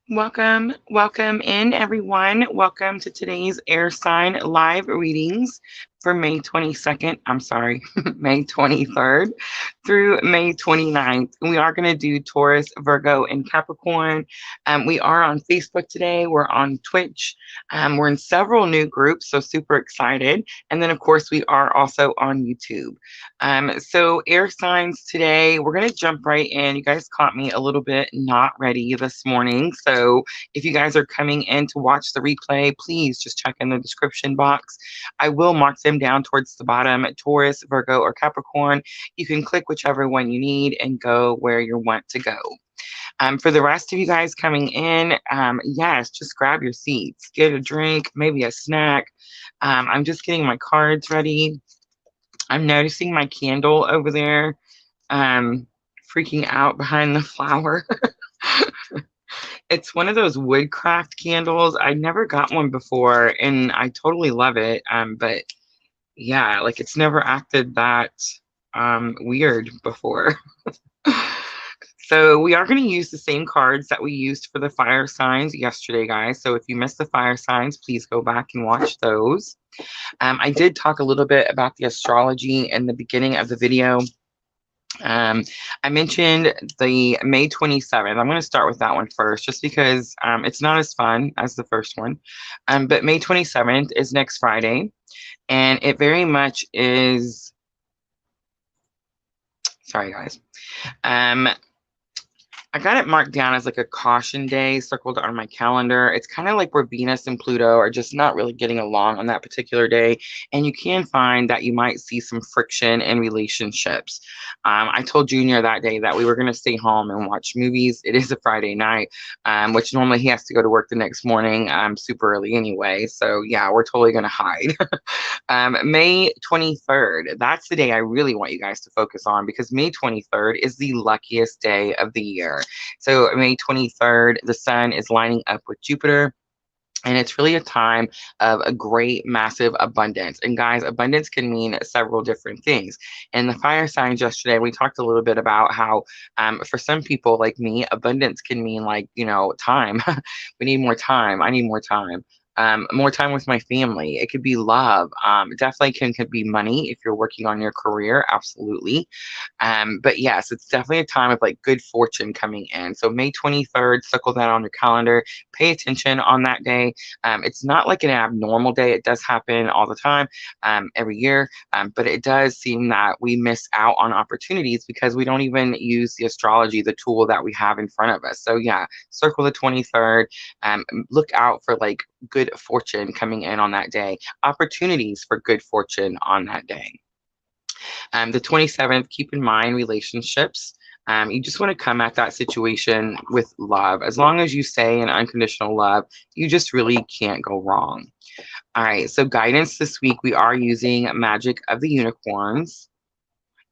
Welcome in everyone. Welcome to today's air sign live readings for May 22nd. I'm sorry, May 23rd through May 29th. We are going to do Taurus, Virgo, and Capricorn. We are on Facebook today. We're on Twitch. We're in several new groups, so super excited. And then, of course, we are also on YouTube. So air signs today, we're going to jump right in. You guys caught me a little bit not ready this morning. So if you guys are coming in to watch the replay, please just check in the description box. I will mark them down towards the bottom, Taurus, Virgo, or Capricorn. You can click whichever one you need and go where you want to go. For the rest of you guys coming in, yes, just grab your seats, get a drink, maybe a snack. I'm just getting my cards ready. I'm noticing my candle over there freaking out behind the flower. It's one of those woodcraft candles. I never got one before and I totally love it. But yeah, like it's never acted that weird before. So we are going to use the same cards that we used for the fire signs yesterday, guys. So if you missed the fire signs, please go back and watch those. I did talk a little bit about the astrology in the beginning of the video. I mentioned the May 27th. I'm going to start with that one first, just because it's not as fun as the first one. But May 27th is next Friday, and it very much is. Sorry, guys. I got it marked down as like a caution day circled on my calendar. It's kind of like where Venus and Pluto are just not really getting along on that particular day. And you can find that you might see some friction in relationships. I told Junior that day that we were going to stay home and watch movies. It is a Friday night, which normally he has to go to work the next morning super early anyway. So yeah, we're totally going to hide. May 23rd, that's the day I really want you guys to focus on because May 23rd is the luckiest day of the year. So May 23rd, the sun is lining up with Jupiter. And it's really a time of a great, massive abundance. And guys, abundance can mean several different things. In the fire signs yesterday, we talked a little bit about how for some people like me, abundance can mean like, time. We need more time. I need more time. More time with my family. It could be love. Definitely could be money if you're working on your career. Absolutely. But yes, it's definitely a time of like good fortune coming in. So May 23rd, circle that on your calendar. Pay attention on that day. It's not like an abnormal day. It does happen all the time, every year. But it does seem that we miss out on opportunities because we don't even use the astrology, the tool that we have in front of us. So yeah, circle the 23rd. Look out for like good fortune coming in on that day, opportunities for good fortune on that day. The 27th, keep in mind relationships. You just want to come at that situation with love. As long as you say an unconditional love, you just really can't go wrong. All right, so guidance this week, we are using Magic of the Unicorns.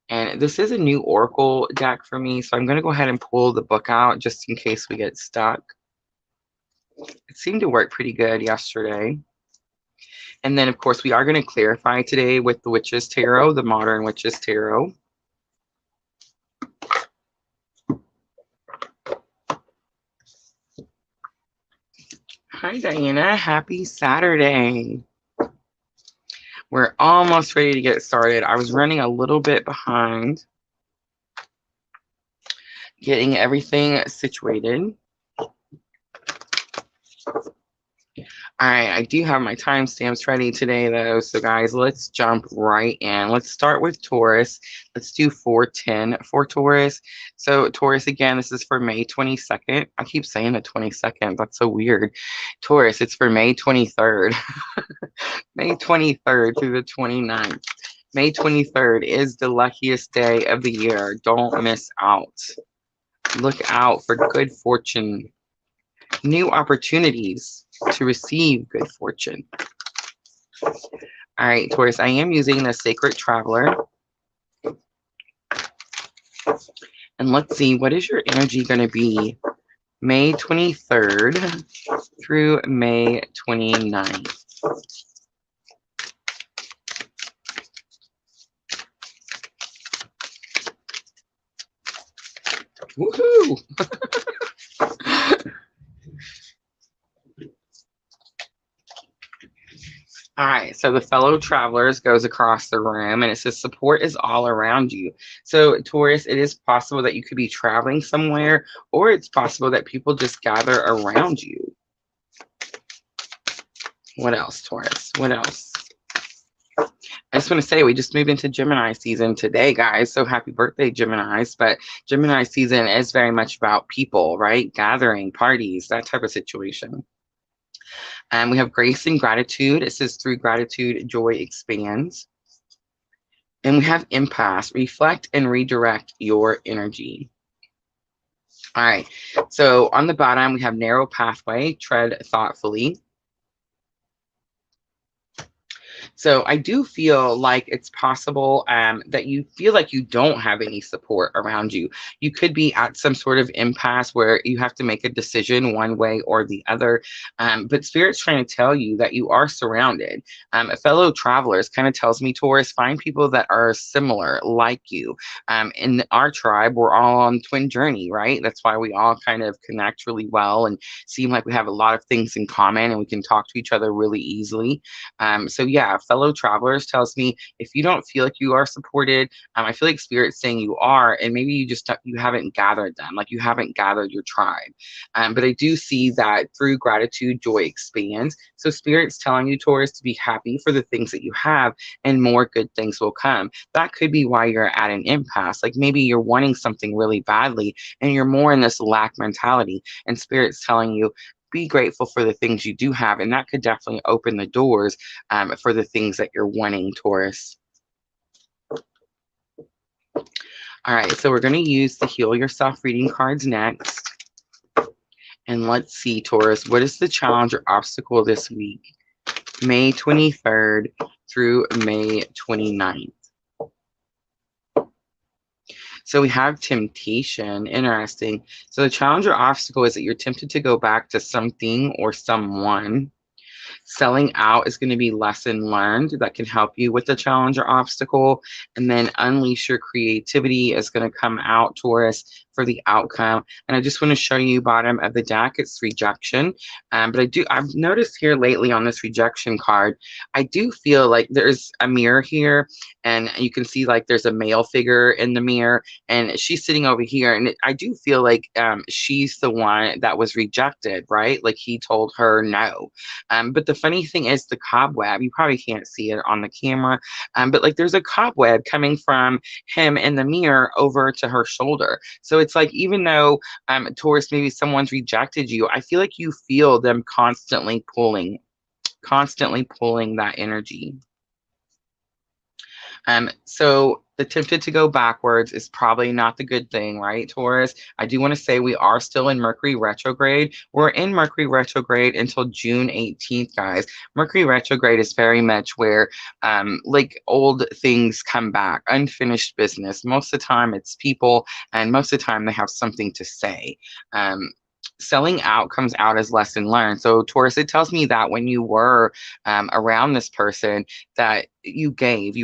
And this is a new Oracle deck for me, so I'm going to go ahead and pull the book out just in case we get stuck. It seemed to work pretty good yesterday. And then, of course, we are going to clarify today with the Witch's Tarot, the Modern Witch's Tarot. Hi, Diana. Happy Saturday. We're almost ready to get started. I was running a little bit behind getting everything situated. All right, I do have my timestamps ready today, though. So, guys, let's jump right in. Let's start with Taurus. Let's do 410 for Taurus. So, Taurus, again, this is for May 22nd. I keep saying the 22nd. That's so weird. Taurus, it's for May 23rd. May 23rd through the 29th. May 23rd is the luckiest day of the year. Don't miss out. Look out for good fortune, new opportunities to receive good fortune. All right, Taurus, I am using the Sacred Traveler. And let's see, what is your energy going to be May 23rd through May 29th? Woohoo! All right, so the fellow travelers goes across the room and it says support is all around you. So, Taurus, it is possible that you could be traveling somewhere, or it's possible that people just gather around you. What else, Taurus? What else? I just want to say we just moved into Gemini season today, guys. So happy birthday, Geminis. But Gemini season is very much about people, right? Gathering, parties, that type of situation. And we have grace and gratitude. It says through gratitude, joy expands. And we have impasse, reflect and redirect your energy. All right. So on the bottom, we have narrow pathway, tread thoughtfully. So I do feel like it's possible that you feel like you don't have any support around you. You could be at some sort of impasse where you have to make a decision one way or the other. But Spirit's trying to tell you that you are surrounded. Fellow travelers kind of tells me, Taurus, find people that are similar, like you. In our tribe, we're all on twin journey, right? That's why we all kind of connect really well and seem like we have a lot of things in common and we can talk to each other really easily. So yeah, fellow travelers tells me if you don't feel like you are supported, I feel like Spirit's saying you are, and maybe you just you haven't gathered them, like you haven't gathered your tribe. But I do see that through gratitude, joy expands. So Spirit's telling you, Taurus, to be happy for the things that you have, and more good things will come. That could be why you're at an impasse. Like maybe you're wanting something really badly, and you're more in this lack mentality, and Spirit's telling you be grateful for the things you do have, and that could definitely open the doors for the things that you're wanting, Taurus. All right, so we're going to use the Heal Yourself reading cards next. And let's see, Taurus, what is the challenge or obstacle this week? May 23rd through May 29th. So we have temptation. Interesting. So the challenge or obstacle is that you're tempted to go back to something or someone. Selling out is going to be lesson learned that can help you with the challenge or obstacle. And then unleash your creativity is going to come out, Taurus, for the outcome. And I just want to show you bottom of the deck, it's rejection. But I've noticed here lately on this rejection card, I do feel like there's a mirror here, and you can see like there's a male figure in the mirror, and she's sitting over here. And I do feel like she's the one that was rejected, right? Like he told her no. But the funny thing is the cobweb, you probably can't see it on the camera, but like there's a cobweb coming from him in the mirror over to her shoulder. So it's like, even though Taurus, maybe someone's rejected you, I feel like you feel them constantly pulling that energy. So the tempted to go backwards is probably not the good thing, right, Taurus? I do want to say we are still in Mercury retrograde. We're in Mercury retrograde until June 18th, guys. Mercury retrograde is very much where like old things come back, unfinished business. Most of the time it's people, and most of the time they have something to say. Selling out comes out as lesson learned. So Taurus, it tells me that when you were around this person, that you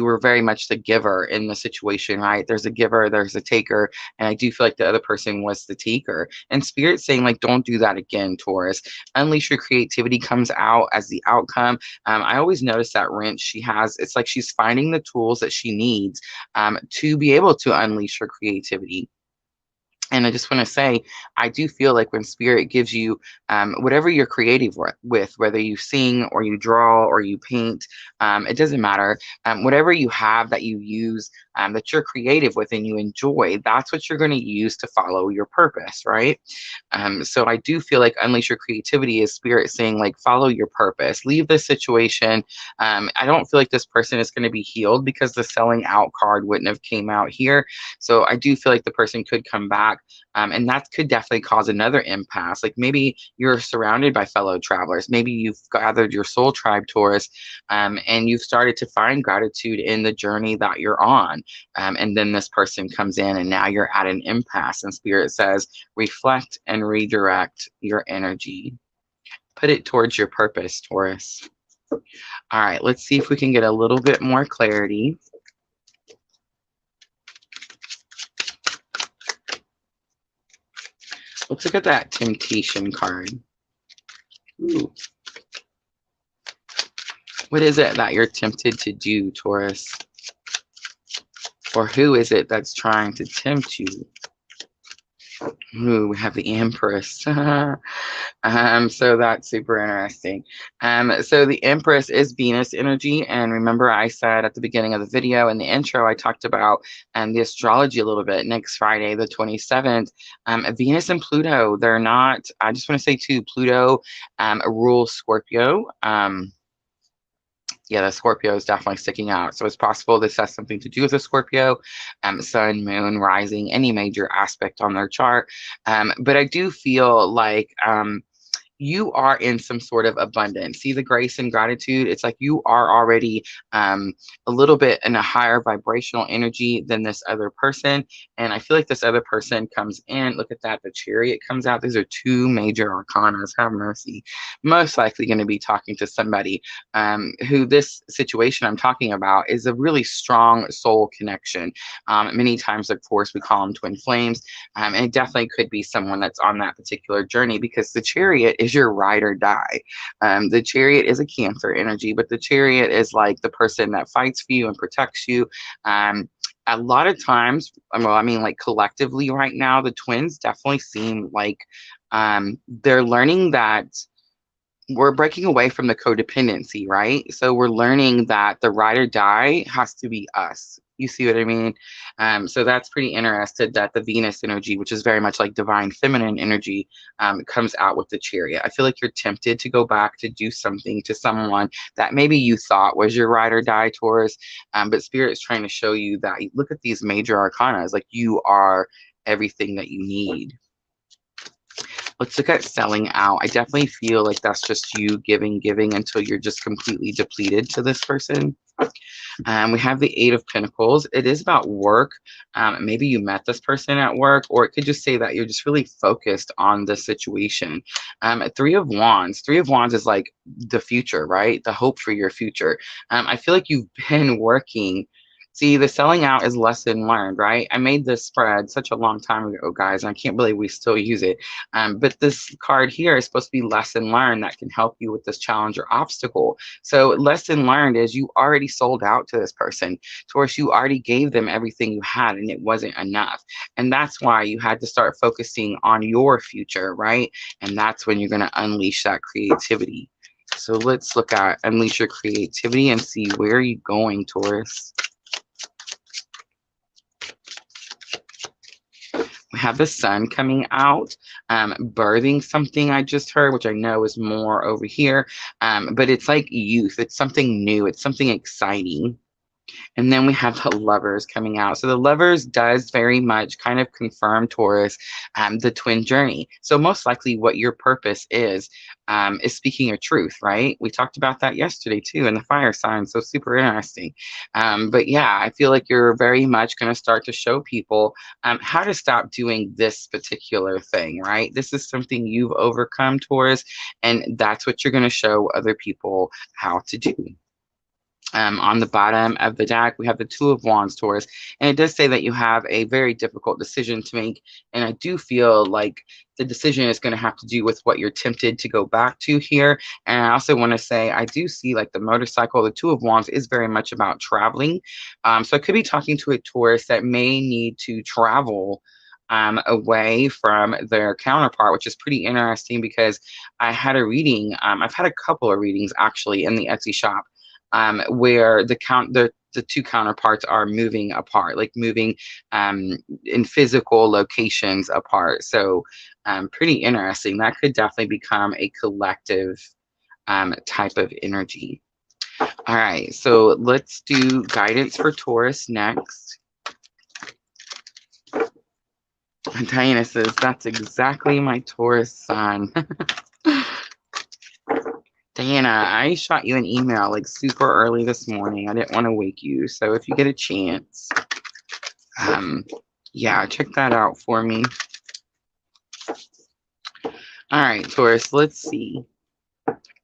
were very much the giver in the situation, right? There's a giver, there's a taker, and I do feel like the other person was the taker. And Spirit's saying, like, don't do that again, Taurus. Unleash your creativity comes out as the outcome. I always notice that wrench she has, it's like she's finding the tools that she needs to be able to unleash her creativity. And I just want to say, I do feel like when Spirit gives you whatever you're creative with, whether you sing or you draw or you paint, it doesn't matter. Whatever you have that you use, that you're creative with and you enjoy, that's what you're going to use to follow your purpose, right? So I do feel like unleash your creativity is Spirit saying, like, follow your purpose, leave this situation. I don't feel like this person is going to be healed because the selling out card wouldn't have came out here. So I do feel like the person could come back. And that could definitely cause another impasse. Like maybe you're surrounded by fellow travelers. Maybe you've gathered your soul tribe, Taurus, and you've started to find gratitude in the journey that you're on. And then this person comes in and now you're at an impasse. And Spirit says, reflect and redirect your energy. Put it towards your purpose, Taurus. All right, let's see if we can get a little bit more clarity. Let's look at that temptation card. Ooh. What is it that you're tempted to do, Taurus? Or who is it that's trying to tempt you? Ooh, we have the Empress. So that's super interesting. So the Empress is Venus energy. And remember, I said at the beginning of the video in the intro, I talked about the astrology a little bit. Next Friday, the 27th, Venus and Pluto, they're not, I just want to say too, Pluto rules Scorpio. Yeah, the Scorpio is definitely sticking out. So it's possible this has something to do with the Scorpio, sun, moon, rising, any major aspect on their chart. But I do feel like you are in some sort of abundance. See the grace and gratitude? It's like you are already a little bit in a higher vibrational energy than this other person. And I feel like this other person comes in. Look at that. The Chariot comes out. These are two major arcanas. Have mercy. Most likely going to be talking to somebody who this situation I'm talking about is a really strong soul connection. Many times, of course, we call them twin flames. And it definitely could be someone that's on that particular journey because the Chariot is your ride or die. The Chariot is a Cancer energy, but the Chariot is like the person that fights for you and protects you. A lot of times, well, I mean, like collectively right now, the twins definitely seem like they're learning that we're breaking away from the codependency, right? So we're learning that the ride or die has to be us. You see what I mean? So that's pretty interesting that the Venus energy, which is very much like divine feminine energy, comes out with the Chariot. I feel like you're tempted to go back to do something to someone that maybe you thought was your ride or die, Taurus. But Spirit is trying to show you that look at these major arcanas, like you are everything that you need. Let's look at selling out. I definitely feel like that's just you giving until you're just completely depleted to this person. We have the Eight of Pentacles. It is about work. Maybe you met this person at work, or it could just say that you're just really focused on the situation. Three of Wands. Three of Wands is like the future, right? The hope for your future. I feel like you've been working. See, the selling out is lesson learned, right? I made this spread such a long time ago, guys, and I can't believe we still use it. But this card here is supposed to be lesson learned that can help you with this challenge or obstacle. So lesson learned is you already sold out to this person. Taurus, you already gave them everything you had and it wasn't enough. And that's why you had to start focusing on your future, right? And that's when you're going to unleash that creativity. So let's look at unleash your creativity and see where you're going, Taurus. We have the Sun coming out, birthing something I just heard, which I know is more over here. But it's like youth. It's something new. It's something exciting. And then we have the Lovers coming out. So the Lovers does very much kind of confirm, Taurus, the twin journey. So most likely what your purpose is speaking your truth, right? We talked about that yesterday too in the fire sign. So super interesting. But yeah, I feel like you're very much going to start to show people how to stop doing this particular thing, right? This is something you've overcome, Taurus, and that's what you're going to show other people how to do. On the bottom of the deck, we have the Two of Wands, Taurus, and it does say that you have a very difficult decision to make. And I do feel like the decision is going to have to do with what you're tempted to go back to here. And I also want to say, I do see like the motorcycle, the Two of Wands is very much about traveling. So I could be talking to a Taurus that may need to travel away from their counterpart, which is pretty interesting because I had a reading. I've had a couple of readings actually in the Etsy shop. Where the two counterparts are moving apart, like moving in physical locations apart. So pretty interesting. That could definitely become a collective type of energy. All right, so let's do guidance for Taurus next. Diana says, that's exactly my Taurus sun. Diana, I shot you an email like super early this morning. I didn't want to wake you. So if you get a chance, yeah, check that out for me. All right, Taurus, let's see.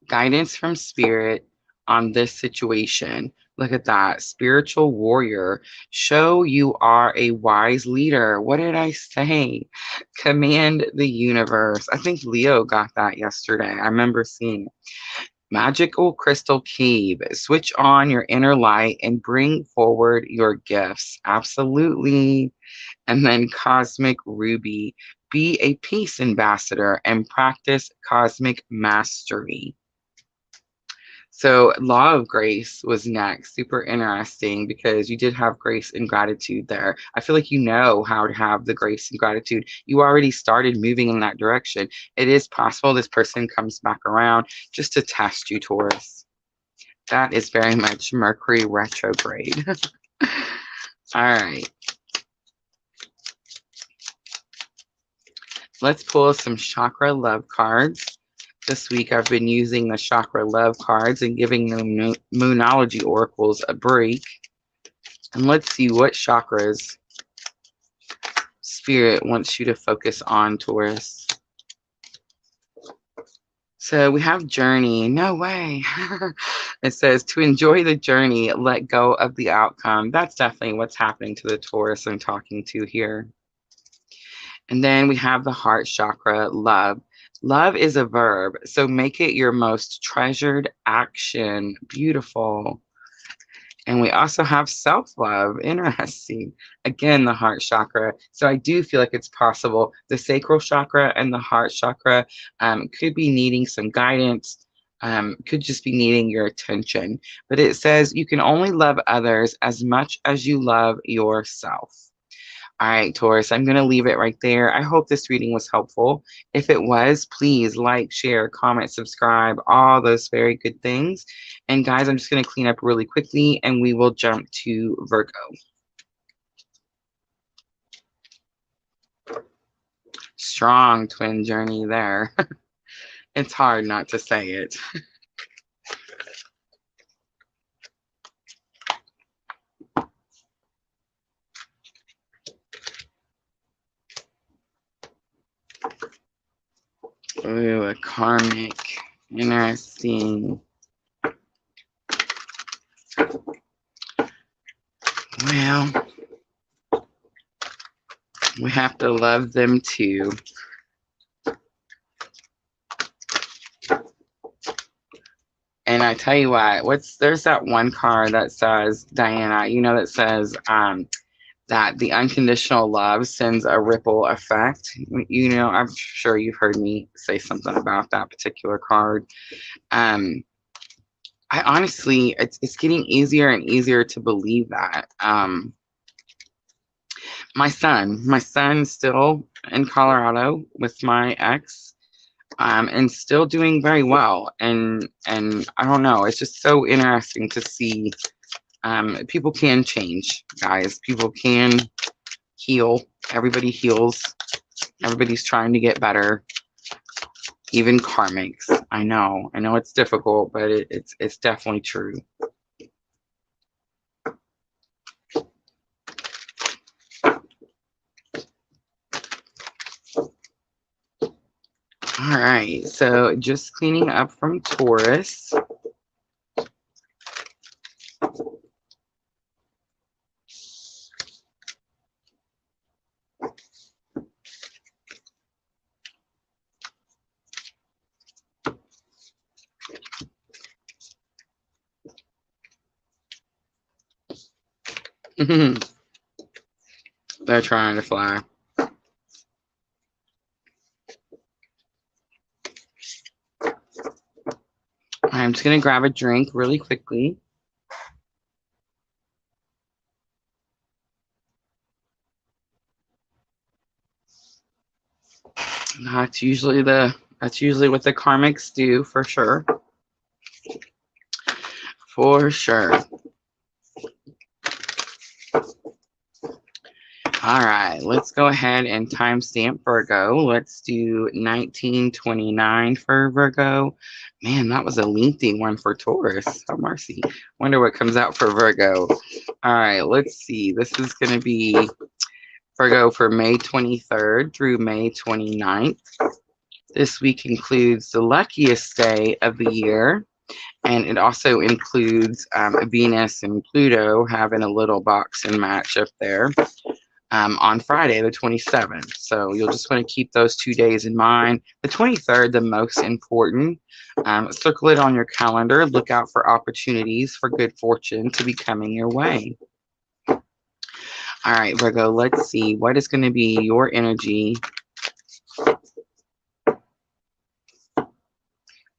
Guidance from Spirit on this situation. Look at that. Spiritual warrior. Show you are a wise leader. What did I say? Command the universe. I think Leo got that yesterday. I remember seeing it. Magical crystal cave. Switch on your inner light and bring forward your gifts. Absolutely. And then cosmic ruby. Be a peace ambassador and practice cosmic mastery. So law of grace was next. Super interesting because you did have grace and gratitude there. I feel like you know how to have the grace and gratitude. You already started moving in that direction. It is possible this person comes back around just to test you, Taurus. That is very much Mercury retrograde. All right. Let's pull some chakra love cards. This week I've been using the chakra love cards and giving the moonology oracles a break. And let's see what chakras Spirit wants you to focus on, Taurus. So we have journey. No way. It says to enjoy the journey, let go of the outcome. That's definitely what's happening to the Taurus I'm talking to here. And then we have the heart chakra, love. Love is a verb, so make it your most treasured action. Beautiful. And we also have self-love. Interesting. Again, the heart chakra. So I do feel like it's possible. The sacral chakra and the heart chakra could be needing some guidance, could just be needing your attention. But it says you can only love others as much as you love yourself. All right, Taurus, I'm going to leave it right there. I hope this reading was helpful. If it was, please like, share, comment, subscribe, all those very good things. And guys, I'm just going to clean up really quickly and we will jump to Virgo. Strong twin journey there. It's hard not to say it. Ooh, a karmic. Interesting. Well, we have to love them too. And I tell you what, there's that one card that says, Diana, you know, that says that the unconditional love sends a ripple effect. You know, I'm sure you've heard me say something about that particular card. I honestly, it's getting easier and easier to believe that. My son's still in Colorado with my ex, and still doing very well. And I don't know, it's just so interesting to see. People can change, guys. People can heal. Everybody heals. Everybody's trying to get better. Even karmics. I know it's difficult, but it's definitely true. All right, so just cleaning up from Taurus. They're trying to fly. I'm just going to grab a drink really quickly. That's usually what the karmics do, for sure. For sure. All right, let's go ahead and timestamp Virgo. Let's do 1929 for Virgo. Man, that was a lengthy one for Taurus. Oh, mercy. Wonder what comes out for Virgo. All right, let's see. This is going to be Virgo for May 23rd through May 29th. This week includes the luckiest day of the year, and it also includes Venus and Pluto having a little boxing match up there. on Friday, the 27th. So you'll just want to keep those 2 days in mind. The 23rd, the most important. Circle it on your calendar. Look out for opportunities for good fortune to be coming your way. All right, Virgo, let's see. What is going to be your energy?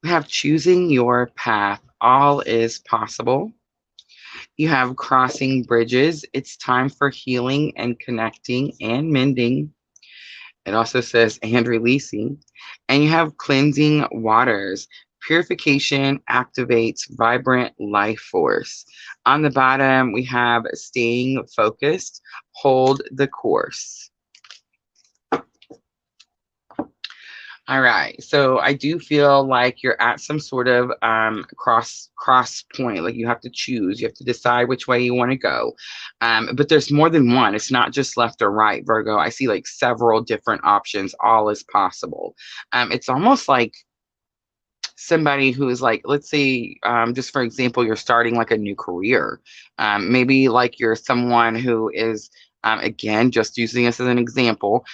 We have choosing your path. All is possible. You have crossing bridges. It's time for healing and connecting and mending. It also says and releasing. And you have cleansing waters. Purification activates vibrant life force. On the bottom, we have staying focused. Hold the course. All right, so I do feel like you're at some sort of cross point. Like you have to choose, you have to decide which way you want to go. But there's more than one. It's not just left or right, Virgo. I see like several different options. All is possible. It's almost like somebody who is like, let's say, just for example, you're starting like a new career. Maybe like you're someone who is again, just using this as an example,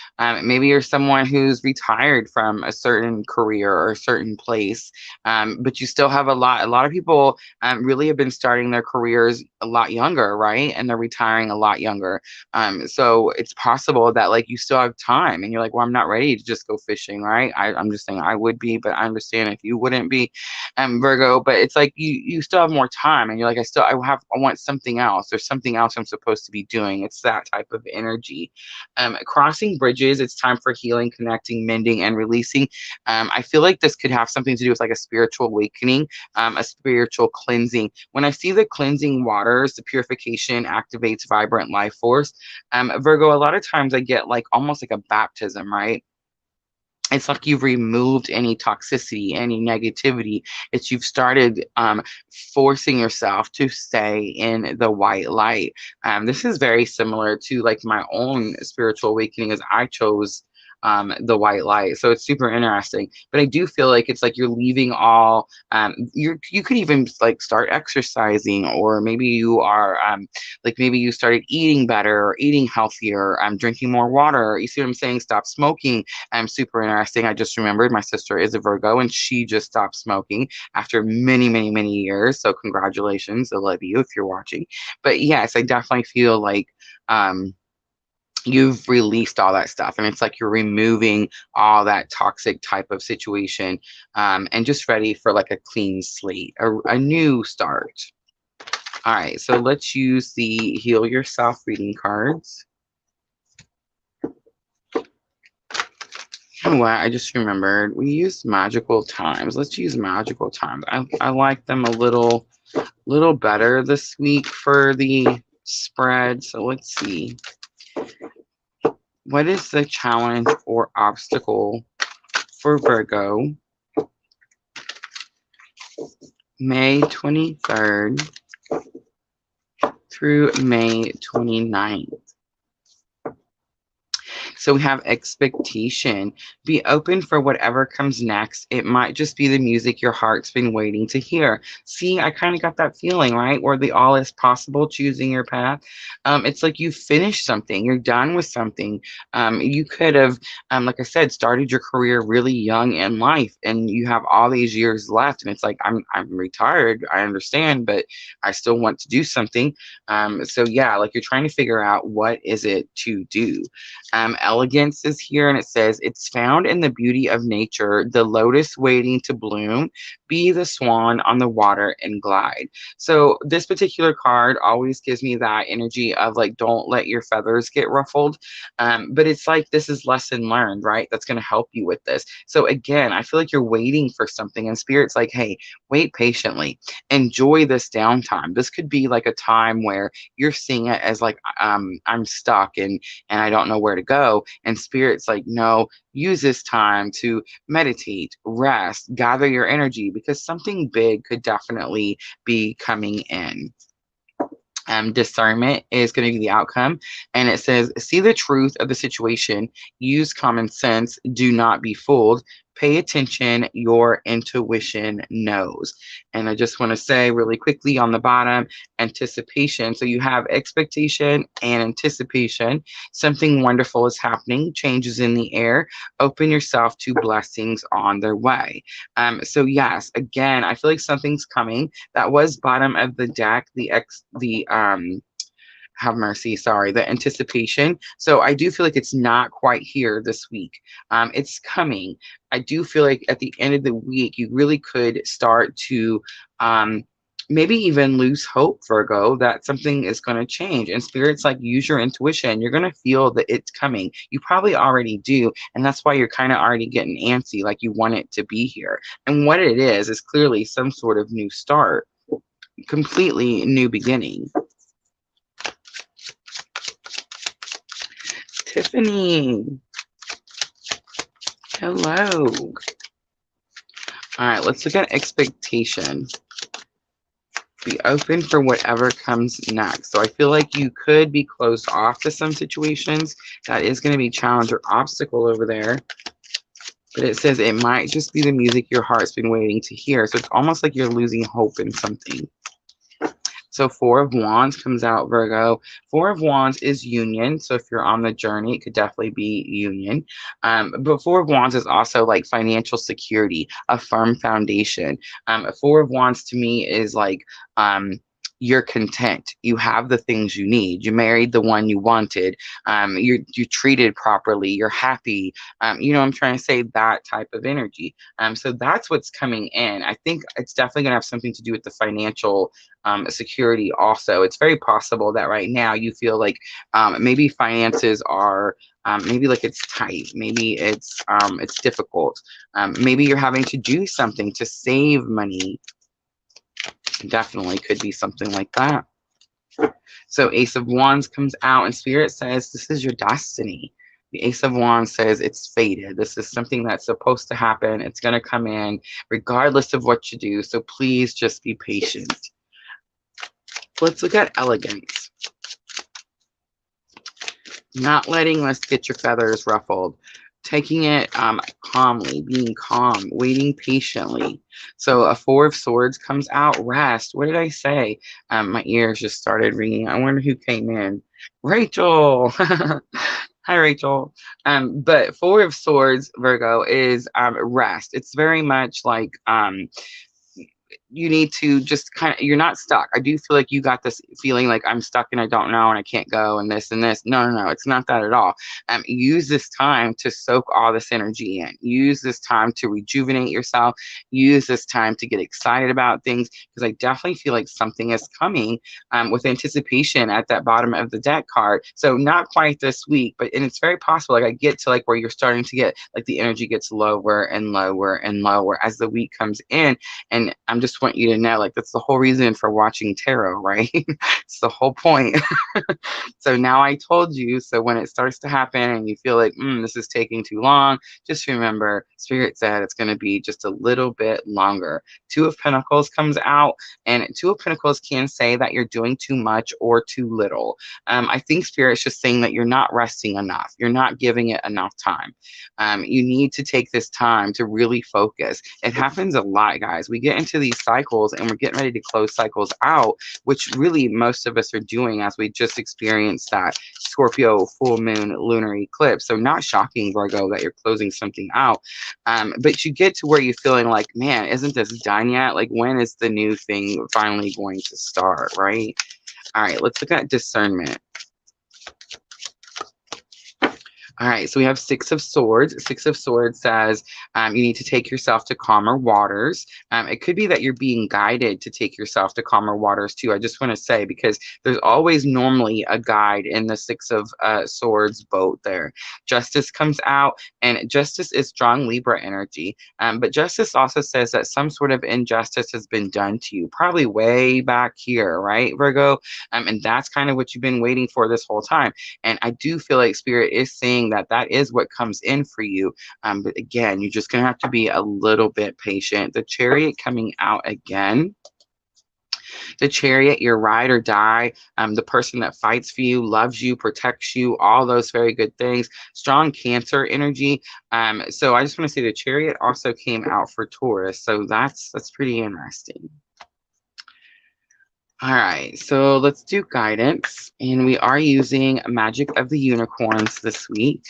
maybe you're someone who's retired from a certain career or a certain place, but you still have a lot of people really have been starting their careers a lot younger, right? And they're retiring a lot younger. So it's possible that like you still have time and you're like, well, I'm not ready to just go fishing, right? I'm just saying I would be, but I understand if you wouldn't be, Virgo, but it's like you still have more time and you're like, I want something else. There's something else I'm supposed to be doing. It's that type of energy. Crossing bridges, it's time for healing, connecting, mending, and releasing. I feel like this could have something to do with like a spiritual awakening, a spiritual cleansing. When I see the cleansing waters, the purification activates vibrant life force. Virgo, a lot of times I get like almost like a baptism, right? It's like you've removed any toxicity, any negativity. It's you've started forcing yourself to stay in the white light. This is very similar to like my own spiritual awakening as I chose the white light. So it's super interesting. But I do feel like it's like you're leaving all, you could even like start exercising, or maybe you are like maybe you started eating better or eating healthier, drinking more water. You see what I'm saying? Stop smoking. Super interesting. I just remembered my sister is a Virgo and she just stopped smoking after many, many, many years. So congratulations. I love you if you're watching. But yes, I definitely feel like you've released all that stuff and it's like you're removing all that toxic type of situation, and just ready for like a clean slate, a new start. All right, so let's use the Heal Yourself reading cards. You know what? I just remembered we used magical times. Let's use magical times. I like them a little better this week for the spread. So let's see. What is the challenge or obstacle for Virgo, May 23rd through May 29th? So we have expectation. Be open for whatever comes next. It might just be the music your heart's been waiting to hear. See, I kind of got that feeling, right? Where the all is possible, choosing your path. It's like you finished something. You're done with something. You could have, like I said, started your career really young in life, and you have all these years left. And it's like I'm retired. I understand, but I still want to do something. So yeah, like you're trying to figure out what is it to do. Elegance is here, and it says it's found in the beauty of nature, the lotus waiting to bloom, be the swan on the water and glide. So this particular card always gives me that energy of like, don't let your feathers get ruffled. But it's like, this is lesson learned, right? That's going to help you with this. So again, I feel like you're waiting for something, and spirit's like, hey, wait patiently, enjoy this downtime. This could be like a time where you're seeing it as like, I'm stuck and I don't know where to go. And spirit's like, no, use this time to meditate, rest, gather your energy, because something big could definitely be coming in. Discernment is going to be the outcome. And it says, see the truth of the situation, use common sense, do not be fooled, Pay attention, your intuition knows. And I just want to say really quickly on the bottom, anticipation. So you have expectation and anticipation. Something wonderful is happening, changes in the air. Open yourself to blessings on their way. So yes, again, I feel like something's coming. That was bottom of the deck, the have mercy, sorry, the anticipation. So I do feel like it's not quite here this week. It's coming. I do feel like at the end of the week, you really could start to maybe even lose hope, Virgo, that something is going to change. And spirits like use your intuition. You're going to feel that it's coming. You probably already do. And that's why you're kind of already getting antsy, like you want it to be here. And what it is clearly some sort of new start, completely new beginning. Tiffany, hello. All right, let's look at expectation. Be open for whatever comes next. So I feel like you could be closed off to some situations. That is going to be challenge or obstacle over there. But it says it might just be the music your heart's been waiting to hear. So it's almost like you're losing hope in something. So 4 of Wands comes out, Virgo. 4 of Wands is union. So if you're on the journey, it could definitely be union. But 4 of Wands is also like financial security, a firm foundation. 4 of Wands to me is like you're content. You have the things you need. You married the one you wanted. You're treated properly. You're happy. You know what I'm trying to say? That type of energy. So that's what's coming in. I think it's definitely going to have something to do with the financial security also. It's very possible that right now you feel like maybe finances are maybe like it's tight. Maybe it's difficult. Maybe you're having to do something to save money. Definitely could be something like that. So Ace of Wands comes out and Spirit says this is your destiny. The Ace of Wands says it's fated. This is something that's supposed to happen. It's going to come in regardless of what you do. So please just be patient. Let's look at elegance. Not letting us get your feathers ruffled. Taking it calmly, being calm, waiting patiently. So a 4 of Swords comes out. Rest. What did I say? My ears just started ringing. I wonder who came in. Rachel. Hi, Rachel. But 4 of Swords, Virgo, is rest. It's very much like you need to just kind of, you're not stuck. I do feel like you got this feeling like I'm stuck and I don't know and I can't go and this and this. No, it's not that at all. Use this time to soak all this energy in. Use this time to rejuvenate yourself. Use this time to get excited about things, because I definitely feel like something is coming with anticipation at that bottom of the deck card. So not quite this week, and it's very possible like I get to like where you're starting to get like the energy gets lower and lower and lower as the week comes in. And I'm just want you to know, like, that's the whole reason for watching tarot, right? It's the whole point. So now I told you. So when it starts to happen and you feel like this is taking too long, just remember Spirit said it's going to be just a little bit longer. 2 of Pentacles comes out, and 2 of Pentacles can say that you're doing too much or too little. I think Spirit's just saying that you're not resting enough. You're not giving it enough time. You need to take this time to really focus. It happens a lot, guys. We get into these cycles and we're getting ready to close cycles out, which really most of us are doing as we just experienced that Scorpio full moon lunar eclipse. So not shocking, Virgo, that you're closing something out. But you get to where you're feeling like, man, isn't this done yet? Like, when is the new thing finally going to start, right? All right, let's look at discernment. All right, so we have 6 of Swords. 6 of Swords says you need to take yourself to calmer waters. It could be that you're being guided to take yourself to calmer waters too. I just want to say, because there's always normally a guide in the 6 of Swords boat there. Justice comes out, and Justice is strong Libra energy. But Justice also says that some sort of injustice has been done to you, probably way back here, right, Virgo? And that's kind of what you've been waiting for this whole time. And I do feel like Spirit is saying that is what comes in for you. But again, you're just going to have to be a little bit patient. The Chariot coming out again. The Chariot, your ride or die, the person that fights for you, loves you, protects you, all those very good things. Strong Cancer energy. So I just want to say the Chariot also came out for Taurus, so that's pretty interesting. All right, so let's do guidance, and we are using Magic of the Unicorns this week.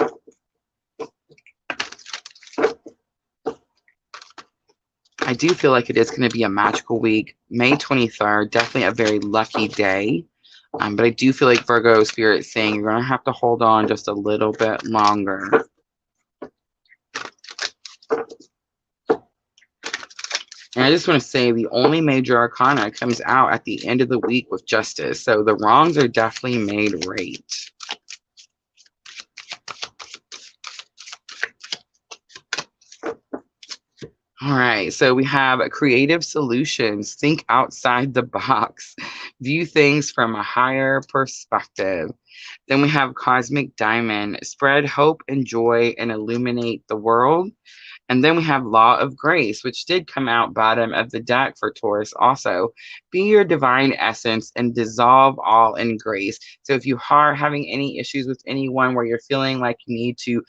I do feel like it is going to be a magical week. May 23rd, definitely a very lucky day. But I do feel like Virgo Spirit saying you're going to have to hold on just a little bit longer. And I just want to say the only major arcana comes out at the end of the week with Justice. So the wrongs are definitely made right. All right, so we have creative solutions. Think outside the box. View things from a higher perspective. Then we have Cosmic Diamond. Spread hope and joy and illuminate the world. And then we have Law of Grace, which did come out bottom of the deck for Taurus also. Be your divine essence and dissolve all in grace. So if you are having any issues with anyone where you're feeling like you need to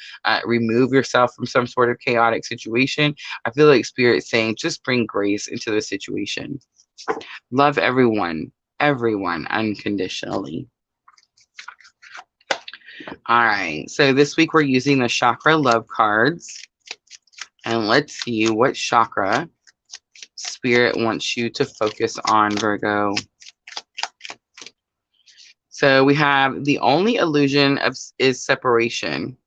remove yourself from some sort of chaotic situation, I feel like Spirit saying just bring grace into the situation. Love everyone unconditionally. All right, so this week we're using the Chakra Love cards. And let's see what chakra Spirit wants you to focus on, Virgo. So we have the only illusion is separation.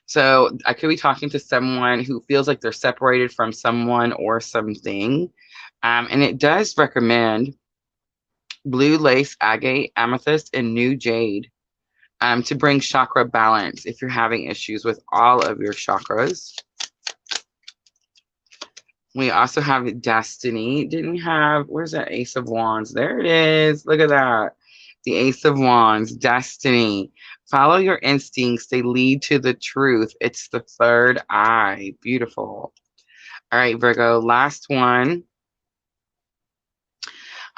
So I could be talking to someone who feels like they're separated from someone or something. And it does recommend blue lace, agate, amethyst, and new jade to bring chakra balance if you're having issues with all of your chakras. We also have Destiny. Didn't have, where's that Ace of Wands? There it is. Look at that. The Ace of Wands, Destiny. Follow your instincts. They lead to the truth. It's the third eye. Beautiful. All right, Virgo, last one.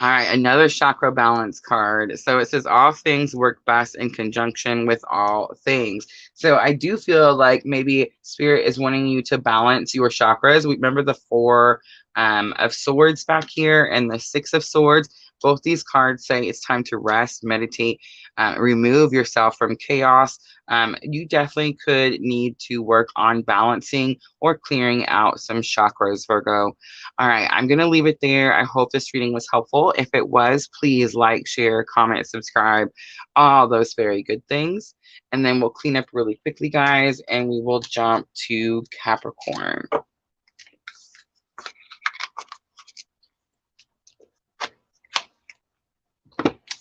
All right, another chakra balance card. So it says all things work best in conjunction with all things. So I do feel like maybe Spirit is wanting you to balance your chakras. Remember the Four of Swords back here and the Six of Swords. Both these cards say it's time to rest, meditate, remove yourself from chaos. You definitely could need to work on balancing or clearing out some chakras, Virgo. All right, I'm going to leave it there. I hope this reading was helpful. If it was, please like, share, comment, subscribe, all those very good things. And then we'll clean up really quickly, guys, and we will jump to Capricorn.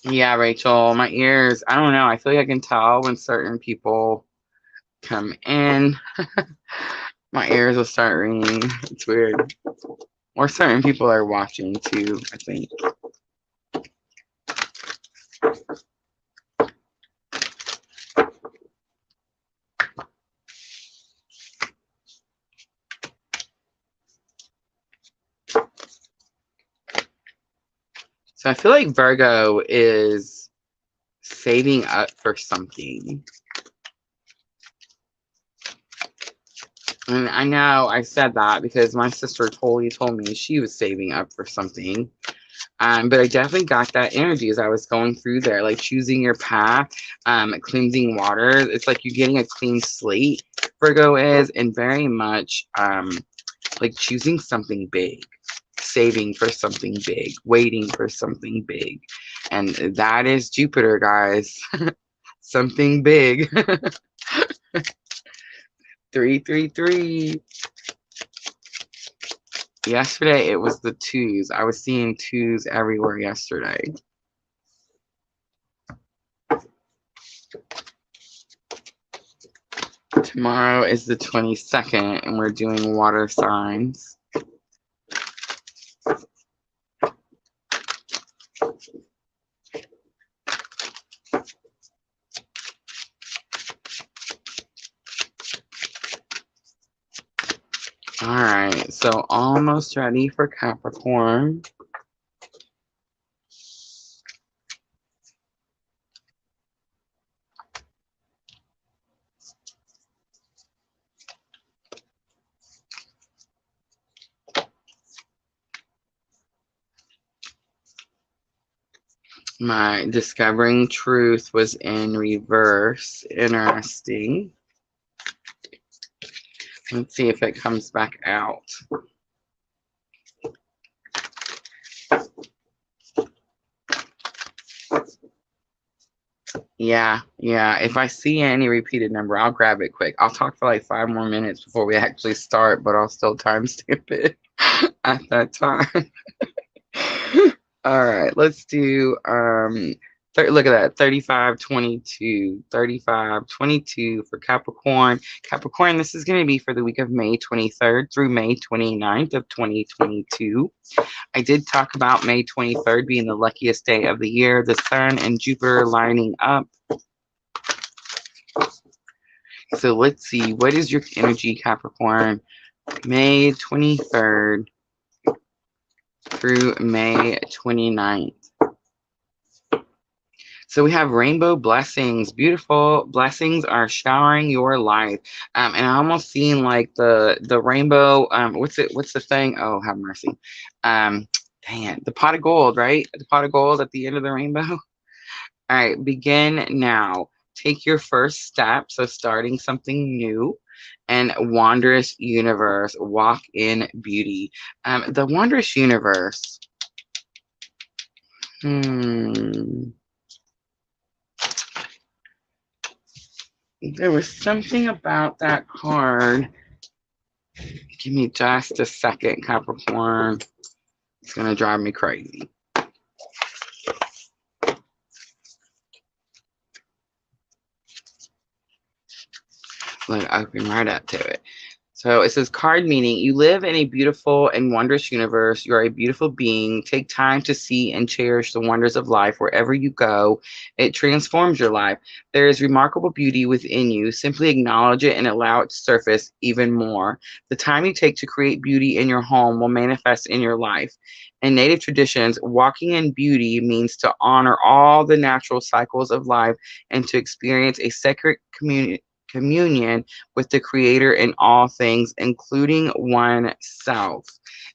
Yeah, Rachel, my ears, I don't know. I feel like I can tell when certain people come in. My ears will start ringing. It's weird. Or certain people are watching too, I think. So I feel like Virgo is saving up for something. And I know I said that because my sister totally told me she was saving up for something. But I definitely got that energy as I was going through there, like choosing your path, cleansing water. It's like you're getting a clean slate, Virgo is, and very much like choosing something big, saving for something big, waiting for something big. And that is Jupiter, guys. Something big. 333. Yesterday, it was the twos. I was seeing twos everywhere yesterday. Tomorrow is the 22nd, and we're doing water signs. All right, so almost ready for Capricorn. My discovering truth was in reverse. Interesting. Let's see if it comes back out. Yeah. If I see any repeated number, I'll grab it quick. I'll talk for like 5 more minutes before we actually start, but I'll still timestamp it at that time. All right, let's do look at that, 3522. 3522 for Capricorn. Capricorn, this is going to be for the week of May 23rd through May 29th of 2022. I did talk about May 23rd being the luckiest day of the year, the sun and Jupiter lining up. So let's see, what is your energy, Capricorn? May 23rd through May 29th. So we have rainbow blessings. Beautiful blessings are showering your life. And I almost seen like the rainbow. What's the thing? Oh, have mercy. Dang it, the pot of gold, right? The pot of gold at the end of the rainbow. All right, begin now. Take your first step. So starting something new. And wondrous universe. Walk in beauty. The wondrous universe. There was something about that card. Give me just a second, Capricorn. It's going to drive me crazy. Let it open right up to it. So it says card meaning, you live in a beautiful and wondrous universe. You are a beautiful being. Take time to see and cherish the wonders of life wherever you go. It transforms your life. There is remarkable beauty within you. Simply acknowledge it and allow it to surface even more. The time you take to create beauty in your home will manifest in your life. In Native traditions, walking in beauty means to honor all the natural cycles of life and to experience a sacred communion with the creator in all things, including oneself.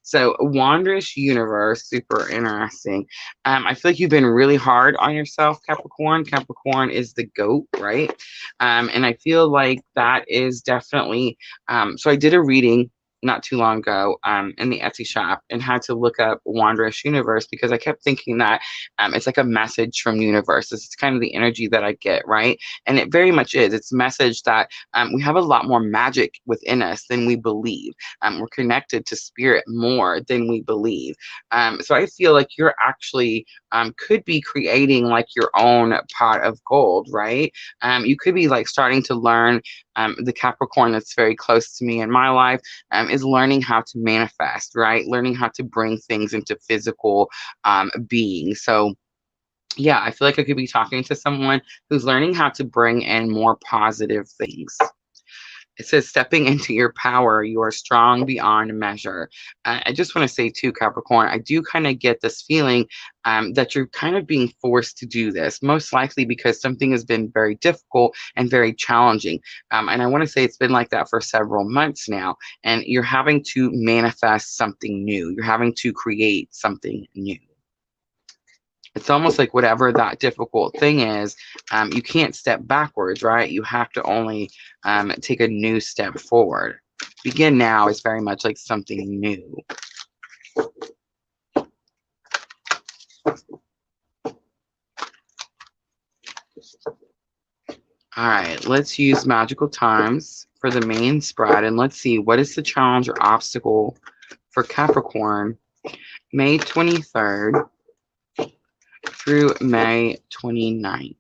So wondrous universe, super interesting. I feel like you've been really hard on yourself, Capricorn. Capricorn is the goat, right? And I feel like that is definitely, so I did a reading not too long ago in the Etsy shop and had to look up wondrous universe because I kept thinking that it's like a message from universe. It's kind of the energy that I get, right? And it very much is. It's a message that we have a lot more magic within us than we believe. We're connected to spirit more than we believe. So I feel like you're actually could be creating like your own pot of gold, right? You could be like starting to learn the Capricorn that's very close to me in my life is learning how to manifest, right? Learning how to bring things into physical being. So yeah, I feel like I could be talking to someone who's learning how to bring in more positive things. It says, stepping into your power, you are strong beyond measure. I just want to say too, Capricorn, I do kind of get this feeling that you're kind of being forced to do this, most likely because something has been very difficult and very challenging. And I want to say it's been like that for several months now, and you're having to manifest something new. You're having to create something new. It's almost like whatever that difficult thing is, you can't step backwards, right? You have to only take a new step forward. Begin now is very much like something new. All right, let's use magical times for the main spread, and let's see what is the challenge or obstacle for Capricorn, May 23rd through May 29th.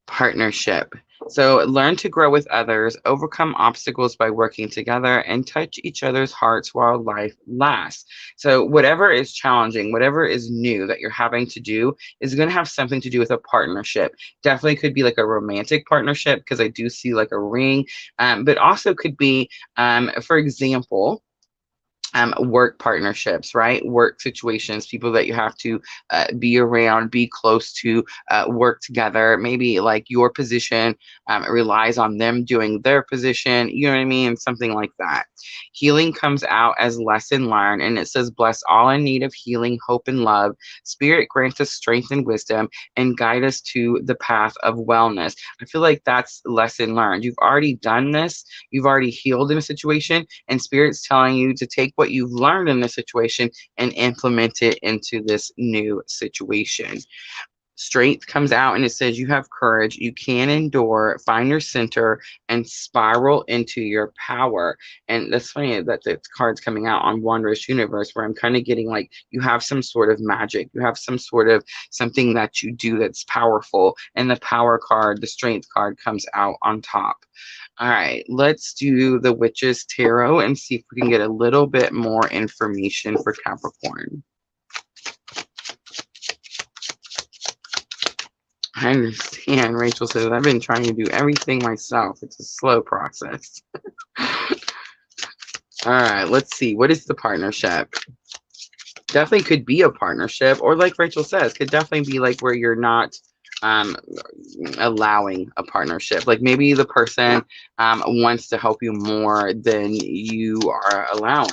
Partnership. So learn to grow with others, overcome obstacles by working together, and touch each other's hearts while life lasts. So whatever is challenging, whatever is new that you're having to do is going to have something to do with a partnership. Definitely could be like a romantic partnership because I do see like a ring, but also could be, for example, work partnerships, right? Work situations, people that you have to be around, be close to, work together. Maybe like your position relies on them doing their position, you know what I mean? Something like that. Healing comes out as lesson learned, and it says, bless all in need of healing, hope, and love. Spirit grant us strength and wisdom and guide us to the path of wellness. I feel like that's lesson learned. You've already done this, you've already healed in a situation, and Spirit's telling you to take what you've learned in this situation and implement it into this new situation. Strength comes out and it says you have courage, you can endure, find your center, and spiral into your power. And that's funny that the card's coming out on Wondrous Universe, where I'm kind of getting like you have some sort of magic, you have some sort of something that you do that's powerful. And the power card, the strength card, comes out on top. All right, let's do the Witch's Tarot and see if we can get a little bit more information for Capricorn. I understand. Rachel says, I've been trying to do everything myself. It's a slow process. All right, let's see. What is the partnership? Definitely could be a partnership, or like Rachel says, could definitely be like where you're not allowing a partnership. Like maybe the person wants to help you more than you are allowing.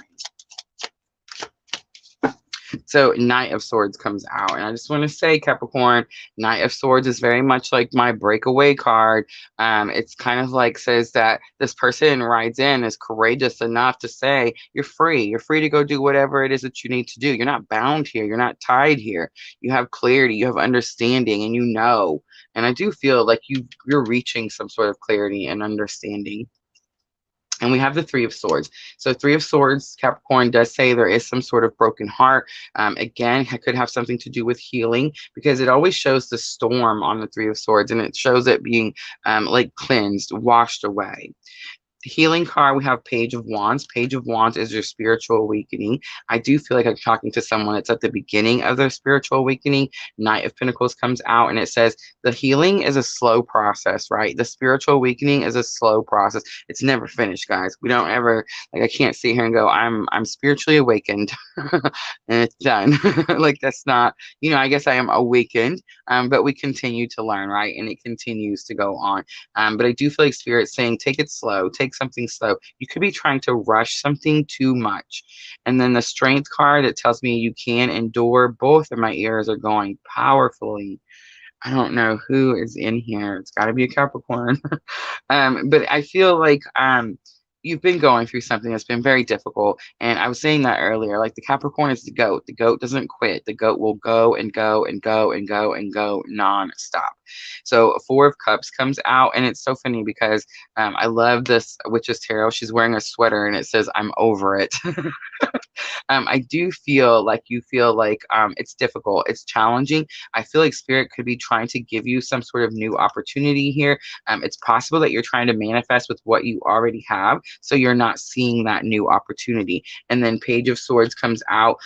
So Knight of Swords comes out, and I just want to say, Capricorn, Knight of Swords is very much like my breakaway card. It's kind of like says that this person rides in is courageous enough to say you're free. You're free to go do whatever it is that you need to do. You're not bound here. You're not tied here. You have clarity. You have understanding, and you know. And I do feel like you're reaching some sort of clarity and understanding. And we have the Three of Swords. So Three of Swords, Capricorn does say there is some sort of broken heart. Again, it could have something to do with healing, because it always shows the storm on the Three of Swords, and it shows it being like cleansed, washed away. Healing card, we have Page of Wands. Page of Wands is your spiritual awakening. I do feel like I'm talking to someone that's at the beginning of their spiritual awakening. Knight of Pentacles comes out and it says the healing is a slow process, right? The spiritual awakening is a slow process. It's never finished, guys. We don't ever, like, I can't sit here and go, I'm spiritually awakened and it's done. Like, that's not, you know, I guess I am awakened, but we continue to learn, right? And it continues to go on. But I do feel like Spirit's saying, take it slow, take something slow. You could be trying to rush something too much. And then the Strength card, it tells me you can endure. Both of my ears are going powerfully. I don't know who is in here. It's got to be a Capricorn. But I feel like you've been going through something that's been very difficult. And I was saying that earlier, like the Capricorn is the goat. The goat doesn't quit. The goat will go and go and go and go and go non-stop. So Four of Cups comes out, and it's so funny because I love this Witch's Tarot. She's wearing a sweater and it says, I'm over it. I do feel like you feel like it's difficult. It's challenging. I feel like Spirit could be trying to give you some sort of new opportunity here. It's possible that you're trying to manifest with what you already have, so you're not seeing that new opportunity. And then Page of Swords comes out.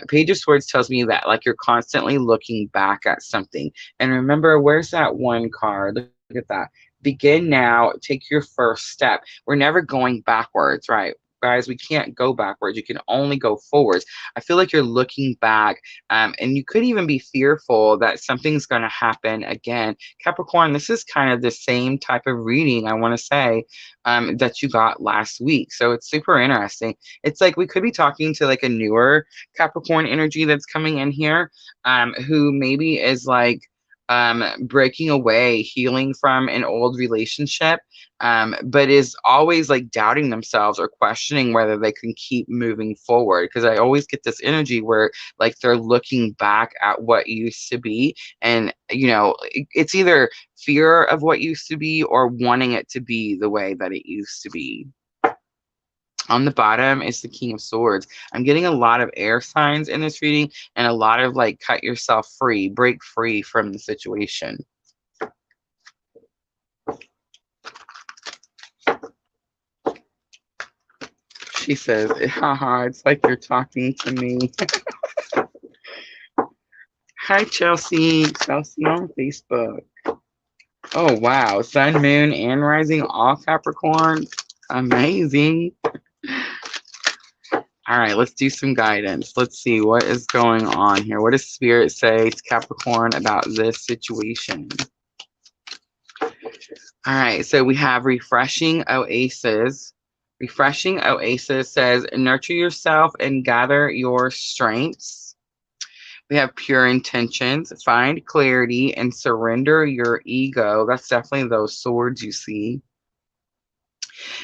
Page of Swords tells me that like you're constantly looking back at something. And remember, where's that one card? Look at that. Begin now. Take your first step. We're never going backwards, right? Guys, we can't go backwards. You can only go forwards. I feel like you're looking back, and you could even be fearful that something's going to happen again. Capricorn, this is kind of the same type of reading, I want to say, that you got last week. So it's super interesting. It's like we could be talking to like a newer Capricorn energy that's coming in here, who maybe is like breaking away, healing from an old relationship, but is always like doubting themselves or questioning whether they can keep moving forward. Because I always get this energy where like they're looking back at what used to be, and you know, it's either fear of what used to be or wanting it to be the way that it used to be. On the bottom is the King of Swords. I'm getting a lot of air signs in this reading, and a lot of like cut yourself free, break free from the situation. She says, haha, it's like you're talking to me. Hi, Chelsea. Chelsea on Facebook. Oh, wow. Sun, Moon, and Rising, all Capricorn. Amazing. All right, let's do some guidance. Let's see what is going on here. What does Spirit say to Capricorn about this situation? All right, so we have refreshing oasis. Refreshing oasis says, nurture yourself and gather your strengths. We have pure intentions, find clarity and surrender your ego. That's definitely those swords you see.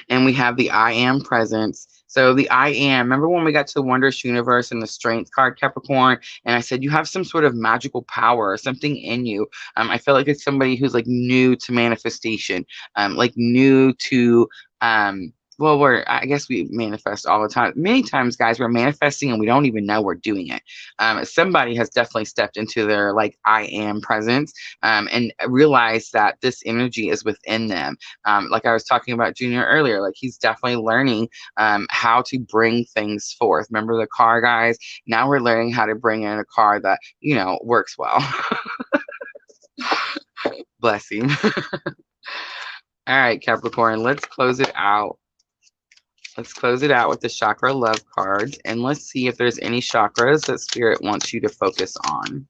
And we have the I am presence. So the I am, remember when we got to the wondrous universe and the strength card, Capricorn, and I said you have some sort of magical power or something in you. I feel like it's somebody who's like new to manifestation, like new to well, I guess we manifest all the time. Many times, guys, we're manifesting and we don't even know we're doing it. Somebody has definitely stepped into their like I am presence and realized that this energy is within them. Like I was talking about Junior earlier, like he's definitely learning how to bring things forth. Remember the car, guys? Now we're learning how to bring in a car that, you know, works well. Bless him. All right, Capricorn, let's close it out. Let's close it out with the chakra love cards, and let's see if there's any chakras that Spirit wants you to focus on.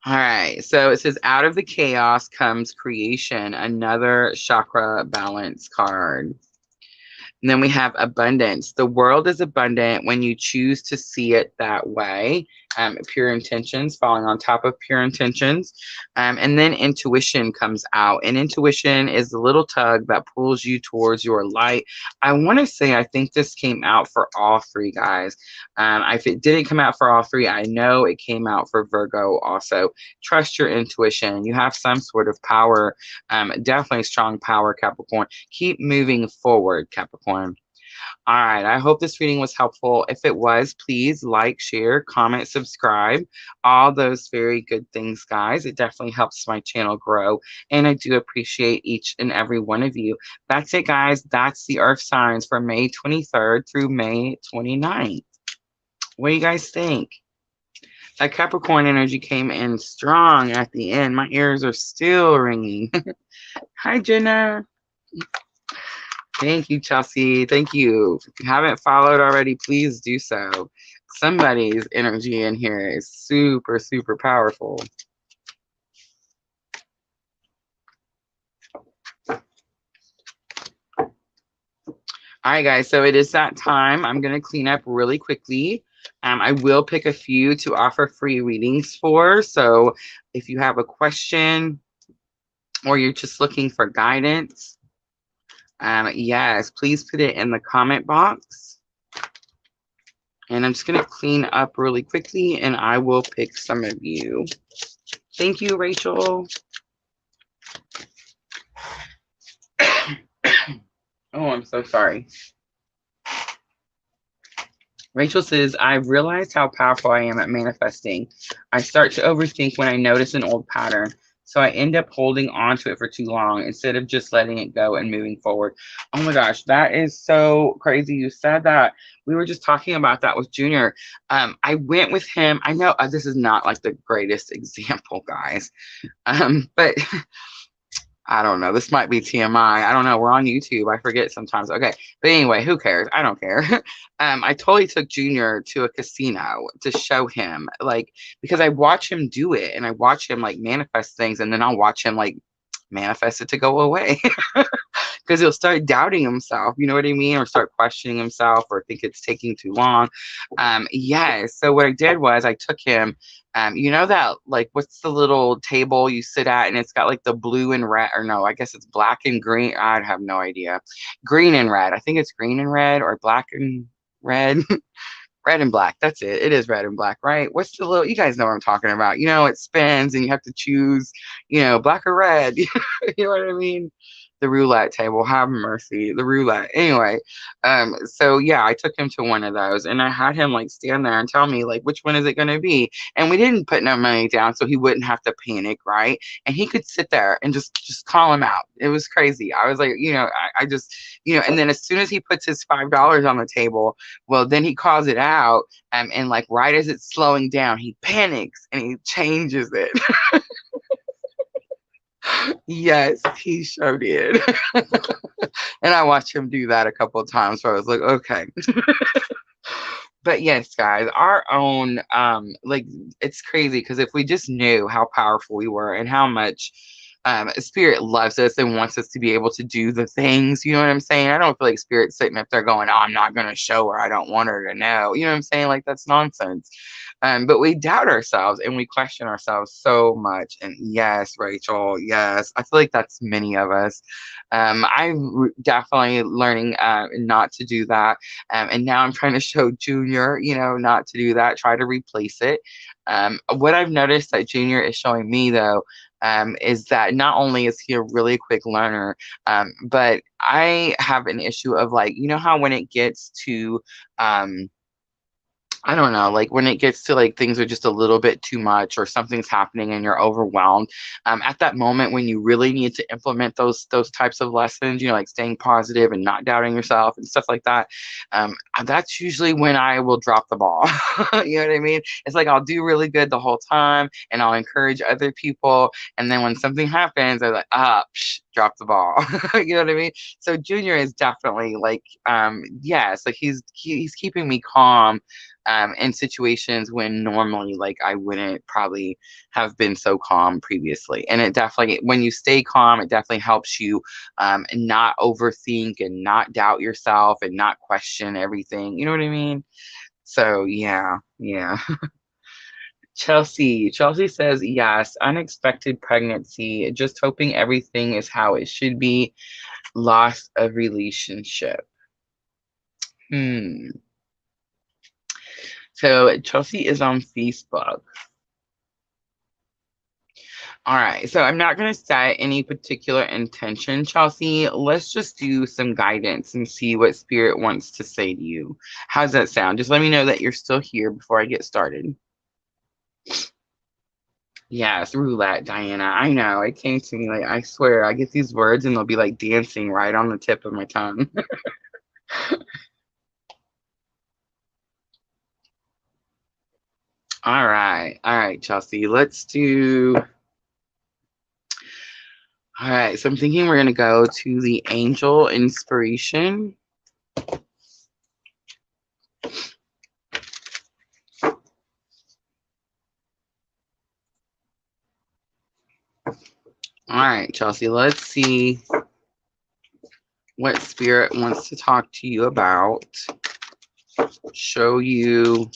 All right, so it says, out of the chaos comes creation, another chakra balance card. And then we have abundance. The world is abundant when you choose to see it that way. Pure intentions, falling on top of pure intentions. And then intuition comes out. And intuition is the little tug that pulls you towards your light. I want to say, I think this came out for all three, guys. If it didn't come out for all three, I know it came out for Virgo also. Trust your intuition. You have some sort of power, definitely strong power, Capricorn. Keep moving forward, Capricorn. All right, I hope this reading was helpful. If it was, please like, share, comment, subscribe, all those very good things, guys. It definitely helps my channel grow, and I do appreciate each and every one of you. That's it, guys. That's the Earth signs for May 23rd through May 29th. What do you guys think? That Capricorn energy came in strong at the end. My ears are still ringing. Hi, Jenna. Thank you, Chelsea. Thank you. If you haven't followed already, please do so. Somebody's energy in here is super, super powerful. All right, guys. So it is that time. I'm going to clean up really quickly. I will pick a few to offer free readings for. So if you have a question or you're just looking for guidance, yes, please put it in the comment box. And I'm just going to clean up really quickly and I will pick some of you. Thank you, Rachel. Oh, I'm so sorry. Rachel says, I've realized how powerful I am at manifesting. I start to overthink when I notice an old pattern. So I end up holding on to it for too long instead of just letting it go and moving forward. Oh my gosh, that is so crazy. You said that. We were just talking about that with Junior. I went with him. I know this is not like the greatest example, guys. But I don't know. This might be TMI. I don't know. We're on YouTube. I forget sometimes. Okay. But anyway, who cares? I don't care. I totally took Junior to a casino to show him, like, because I watch him do it and I watch him like manifest things, and then I'll watch him like manifest it to go away. Because he'll start doubting himself, you know what I mean? Or start questioning himself or think it's taking too long. Yeah. So what I did was I took him, you know that, like, what's the little table you sit at and it's got like the blue and red, or no, I guess it's black and green. I have no idea. Green and red. I think it's green and red or black and red. Red and black. That's it. It is red and black, right? What's the little, you guys know what I'm talking about. You know, it spins and you have to choose, you know, black or red. You know what I mean? The roulette table, have mercy, the roulette. Anyway, so yeah, I took him to one of those and I had him like stand there and tell me like which one is it going to be, and we didn't put no money down so he wouldn't have to panic, right? And he could sit there and just call him out. It was crazy. I was like, you know, I just, you know, and then as soon as he puts his $5 on the table, well, then he calls it out, and like right as it's slowing down, he panics and he changes it. Yes, he sure did. And I watched him do that a couple of times, so I was like, okay. But yes, guys, our own like it's crazy because if we just knew how powerful we were and how much spirit loves us and wants us to be able to do the things, you know what I'm saying? I don't feel like spirit's sitting up there going, oh, I'm not gonna show her, I don't want her to know. You know what I'm saying? Like that's nonsense. But we doubt ourselves and we question ourselves so much. And yes, Rachel, yes, I feel like that's many of us. I'm definitely learning not to do that. And now I'm trying to show Junior, not to do that, try to replace it. What I've noticed that Junior is showing me, though, is that not only is he a really quick learner, but I have an issue of like, how when it gets to, I don't know, like when it gets to like things are just a little bit too much or something's happening and you're overwhelmed, at that moment when you really need to implement those types of lessons, like staying positive and not doubting yourself and stuff like that, that's usually when I will drop the ball. You know what I mean? It's like I'll do really good the whole time and I'll encourage other people. And then when something happens, I'm like, drop the ball. You know what I mean? So Junior is definitely like, yes, like he's keeping me calm in situations when normally like I wouldn't probably have been so calm previously. And it definitely, when you stay calm, it definitely helps you not overthink and not doubt yourself and not question everything. You know what I mean? So yeah, yeah. Chelsea says yes, unexpected pregnancy, just hoping everything is how it should be, loss of relationship. So Chelsea is on Facebook. All right, so I'm not going to set any particular intention, Chelsea. Let's just do some guidance and see what spirit wants to say to you. How's that sound? Just let me know that you're still here before I get started. Yes, roulette, Diana. I know. It came to me like I swear I get these words and they'll be like dancing right on the tip of my tongue. All right. All right, Chelsea. Let's do. All right. So I'm thinking we're going to go to the angel inspiration. All right, Chelsea. Let's see what spirit wants to talk to you about, show you,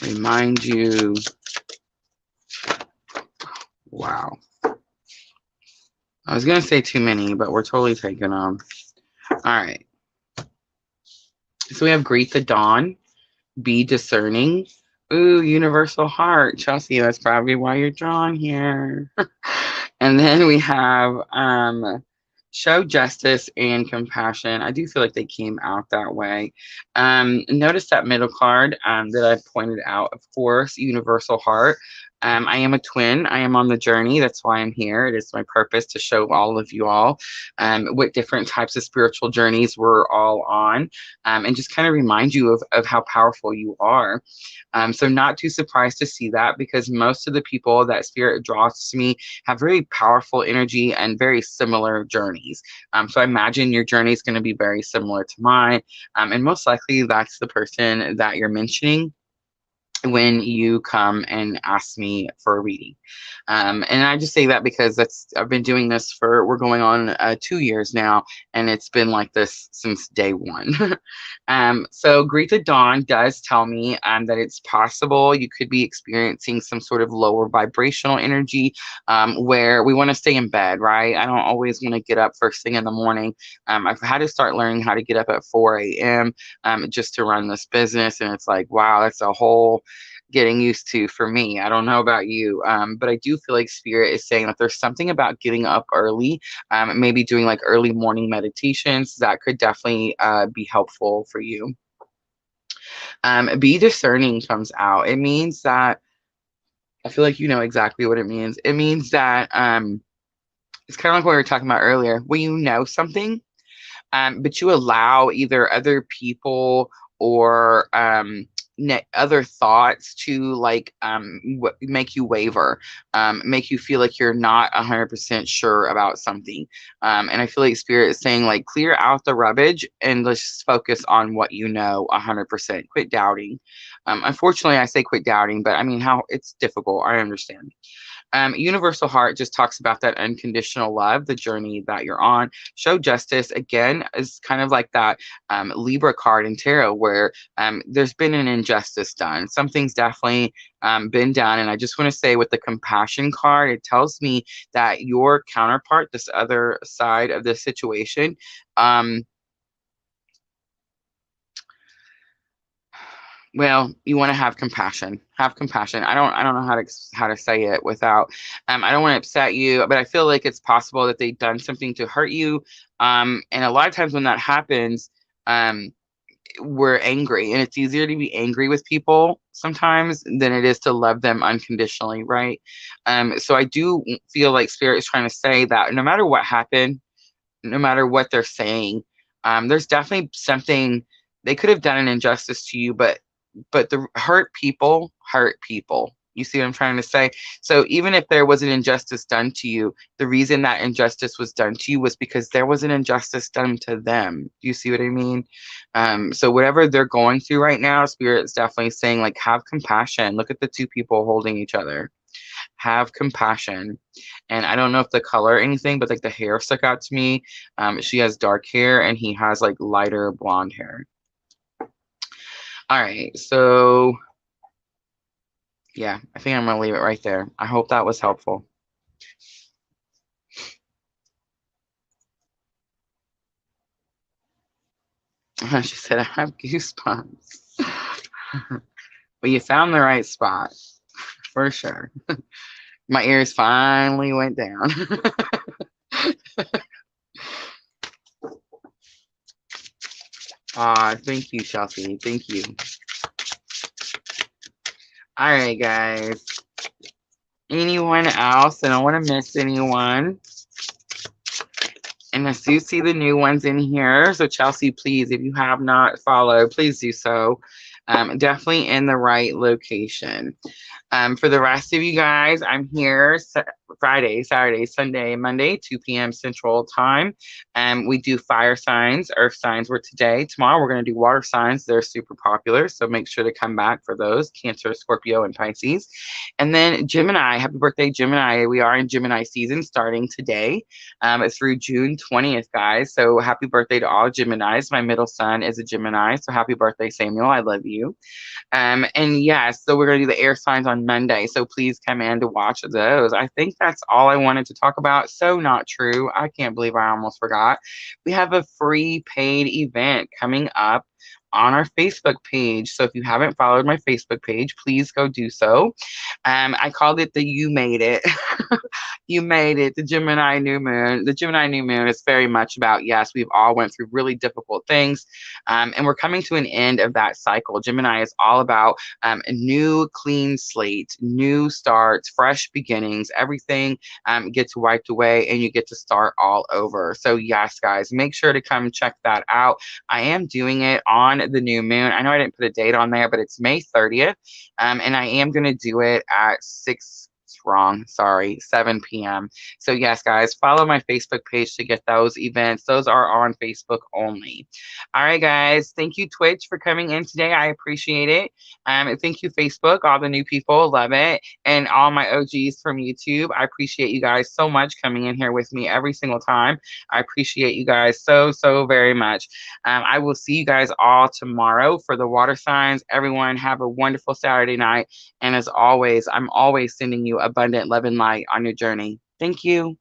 remind you. Wow. I was going to say too many, but we're totally taking them. All right. So we have greet the dawn, be discerning. Ooh, universal heart. Chelsea, that's probably why you're drawn here. And then we have show justice and compassion. I do feel like they came out that way. Notice that middle card that I pointed out, of course, universal heart. I am a twin. I am on the journey. That's why I'm here. It is my purpose to show all of you all what different types of spiritual journeys we're all on, and just kind of remind you of how powerful you are. So not too surprised to see that, because most of the people that spirit draws to me have very powerful energy and very similar journeys. So I imagine your journey is going to be very similar to mine. And most likely that's the person that you're mentioning when you come and ask me for a reading. And I just say that because I've been doing this we're going on 2 years now, and it's been like this since day one. So Greet the Dawn does tell me that it's possible you could be experiencing some sort of lower vibrational energy, where we want to stay in bed, right? I don't always want to get up first thing in the morning. I've had to start learning how to get up at 4 a.m. Just to run this business, and it's like, wow, that's a whole getting used to for me. I don't know about you, but I do feel like spirit is saying that there's something about getting up early, maybe doing like early morning meditations that could definitely be helpful for you. Be discerning comes out. It means that, I feel like you know exactly what it means. It means that it's kind of like what we were talking about earlier, when you know something, but you allow either other people or other thoughts to like make you waver, make you feel like you're not 100% sure about something. And I feel like Spirit is saying like clear out the rubbish and let's just focus on what you know 100%. Quit doubting. Unfortunately, I say quit doubting, but I mean how it's difficult. I understand. Universal Heart just talks about that unconditional love, the journey that you're on. Show Justice, again, is kind of like that Libra card in tarot where there's been an injustice done. Something's definitely been done. And I just want to say with the Compassion card, it tells me that your counterpart, this other side of the situation, well, you want to have compassion. Have compassion. I don't know how to say it without I don't want to upset you, but I feel like it's possible that they've done something to hurt you. And a lot of times when that happens, um we're angry, and it's easier to be angry with people sometimes than it is to love them unconditionally, right? So I do feel like Spirit is trying to say that no matter what happened, no matter what they're saying, there's definitely something they could have done an injustice to you, but the hurt people. You see what I'm trying to say? So even if there was an injustice done to you, the reason that injustice was done to you was because there was an injustice done to them. Do you see what I mean? So whatever they're going through right now, Spirit's definitely saying like have compassion. Look at the two people holding each other. Have compassion. And I don't know if the color or anything, but like the hair stuck out to me. She has dark hair and he has like lighter blonde hair. All right, so yeah, I think I'm gonna leave it right there. I hope that was helpful. She said, I have goosebumps. Well, you found the right spot for sure. My ears finally went down. Thank you, Chelsea. Thank you. All right, guys. Anyone else? I don't want to miss anyone. And I do see the new ones in here. So Chelsea, please, if you have not followed, please do so. Definitely in the right location. For the rest of you guys, I'm here Friday, Saturday, Sunday, Monday, 2 p.m. Central Time. We do fire signs. Earth signs were today. Tomorrow, we're going to do water signs. They're super popular, so make sure to come back for those. Cancer, Scorpio, and Pisces. And then Gemini. Happy birthday, Gemini. We are in Gemini season starting today. It's through June 20th, guys. So happy birthday to all Geminis. My middle son is a Gemini, so happy birthday, Samuel. I love you. And yes, so we're going to do the air signs on Monday. So please come in to watch those. I think that's all I wanted to talk about. So not true. I can't believe I almost forgot. We have a free paid event coming up on our Facebook page. So if you haven't followed my Facebook page, please go do so. I called it the You Made It. You made it, the Gemini new moon. The Gemini new moon is very much about, yes, we've all went through really difficult things. And we're coming to an end of that cycle. Gemini is all about a new clean slate, new starts, fresh beginnings. Everything gets wiped away and you get to start all over. So yes, guys, make sure to come check that out. I am doing it on the new moon. I know I didn't put a date on there, but it's May 30th. And I am going to do it at 7 p.m. So yes, guys, follow my Facebook page to get those events. Those are on Facebook only. All right, guys. Thank you, Twitch, for coming in today. I appreciate it. Thank you, Facebook, all the new people. Love it. And all my OGs from YouTube. I appreciate you guys so much coming in here with me every single time. I appreciate you guys so, so very much. I will see you guys all tomorrow for the water signs. Everyone have a wonderful Saturday night. And as always, I'm always sending you abundant love and light on your journey. Thank you.